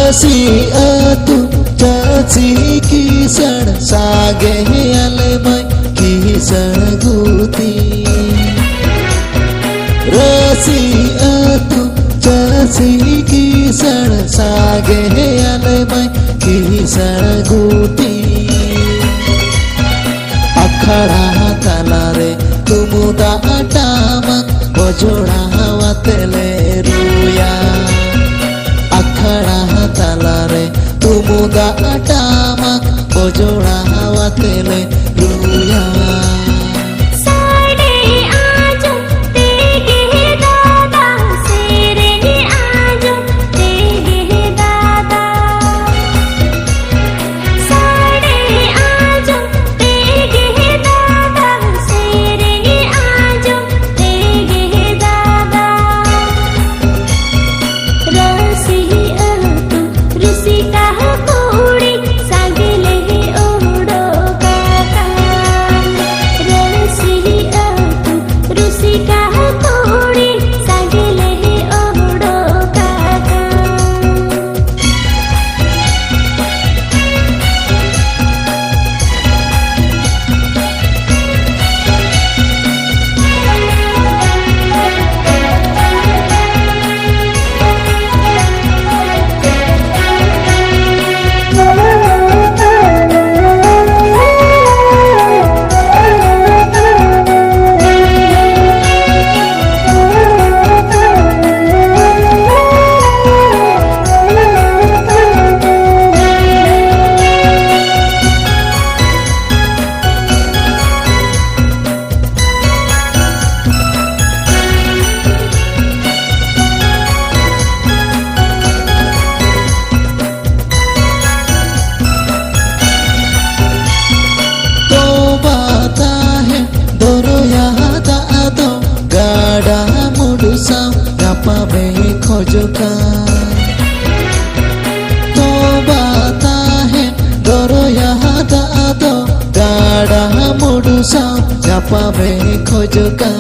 Rasi atu caci kisan sage alemai kisan guti. Rasi atu caci kisan sage alemai kisan guti. Akhara talare tumuda atamak bojora watele ruya. Akhara talare tumuda atamak bojora watele ruya. तो बाता है दोरो यहाँ दादो गाड़ा मुडुसा जापा में खोजका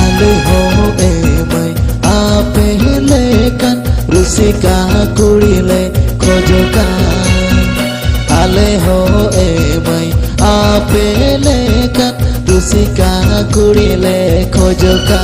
आलू हो ए मैं आपे लेकन रुसिका कुड़ी ले खोजका आले हो ए मैं आपे लेकन रुसिका कुड़ी ले खोजका.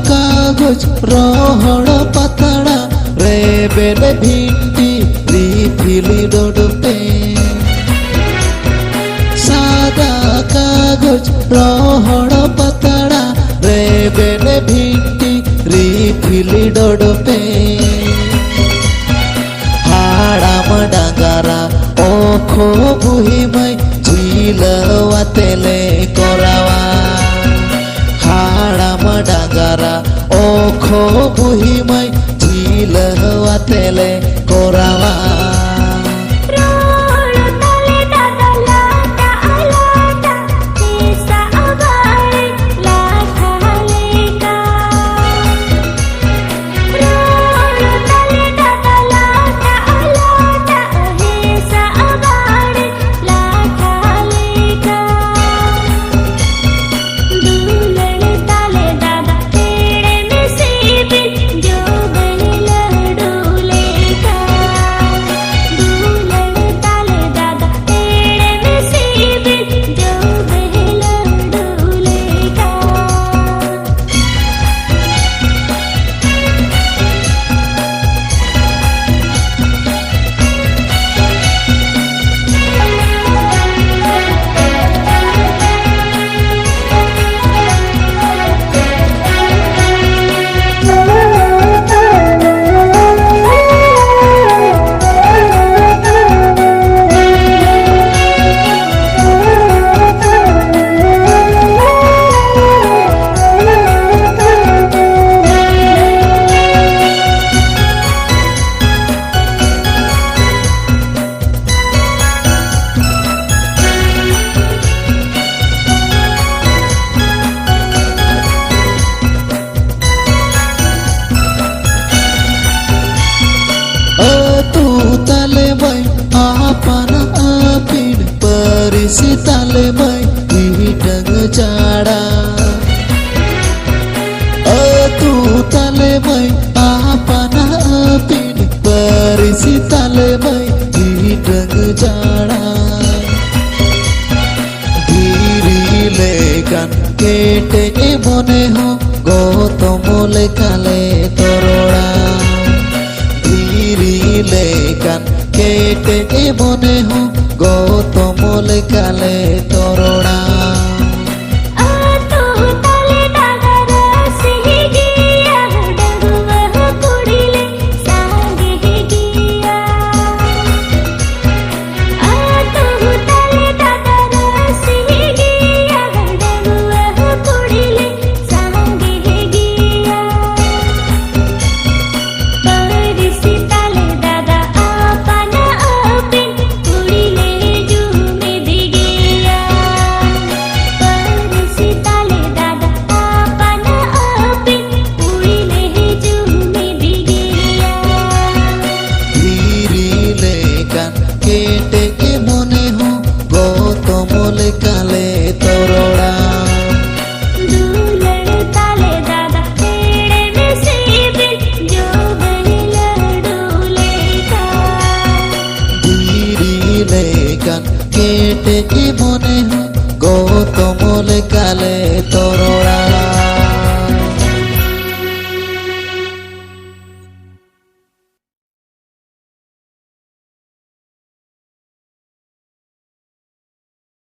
कागज रोहड़ पतड़ा रेबेल भिंडी रिफिली डोडपे सादा कागज रोहड़ पतड़ा रेबेल भिंडी रिफिली डोडपे हाड़ाम डांगारा ओखो बुही मैं झील वातेले कोरावा हाड़ाम डांगारा ओखो बुही मैं झील वातेले कोरावा. মনে হো গৌতমলে কালে তরোড়া ধীরিলে কান কেটে মনে হো গৌতমলে কালে তরোড়া কালে তরোড়া ধীরিলে কান কেটে মনে হো গৌতমলে কালে